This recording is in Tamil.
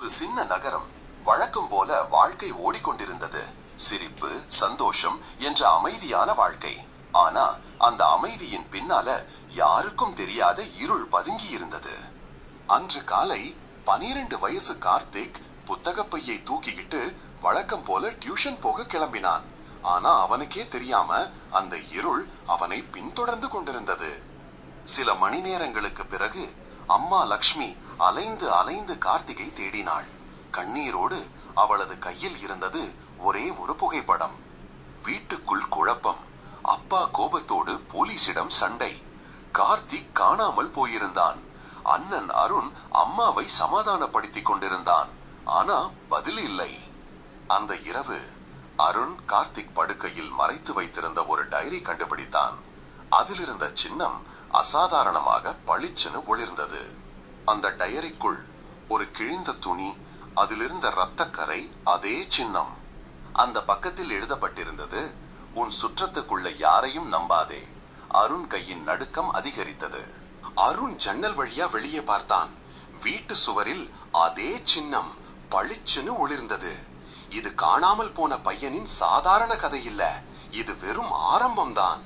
சின்ன நகரம். வழக்கம் போல வாழ்க்கை ஓடிக்கொண்டிருந்தது. சிரிப்பு, சந்தோஷம் என்ற அமைதியான வாழ்க்கை. ஆனா அந்த அமைதியின் பின்னால யாருக்கும் தெரியாத இருள் பதுங்கி இருந்தது. அன்று காலை 12 வயசு கார்த்திக் புத்தகப்பையை தூக்கிக்கிட்டு வழக்கம் போல டியூஷன் போக கிளம்பினான். ஆனா அவனுக்கே தெரியாம அந்த இருள் அவனை பின்தொடர்ந்து கொண்டிருந்தது. சில மணி நேரங்களுக்கு பிறகு அம்மா லக்ஷ்மி அலைந்து அலைந்து கார்த்திகை தேடினாள். கண்ணீரோடு அவளது கையில் இருந்தது ஒரே ஒரு புகைப்படம். வீட்டுக்குள் குழப்பம். அப்பா கோபத்தோடு போலீசிடம் சண்டை. கார்த்திக் காணாமல் போயிருந்தான். அண்ணன் அருண் அம்மாவை சமாதானப்படுத்திக் கொண்டிருந்தான். ஆனா பதில் இல்லை. அந்த இரவு அருண் கார்த்திக் படுக்கையில் மறைத்து வைத்திருந்த ஒரு டைரி கண்டுபிடித்தான். அதிலிருந்த சின்னம் அசாதாரணமாக பளிச்சுன்னு ஒளிர்ந்தது. அந்த டைரிக்குள் ஒரு கிழிந்த துணி, அதிலிருந்த இரத்தக்கரை, அதே சின்னம். அந்த பக்கத்தில் எழுதப்பட்டிருந்தது, உன் சுற்றத்துக்குள்ள யாரையும் நம்பாதே. அருண் கையின் நடுக்கம் அதிகரித்தது. அருண் ஜன்னல் வழியா வெளியே பார்த்தான். வீட்டு சுவரில் அதே சின்னம் பளிச்சுன்னு ஒளிர்ந்தது. இது காணாமல் போன பையனின் சாதாரண கதை இல்ல, இது வெறும் ஆரம்பம்தான்.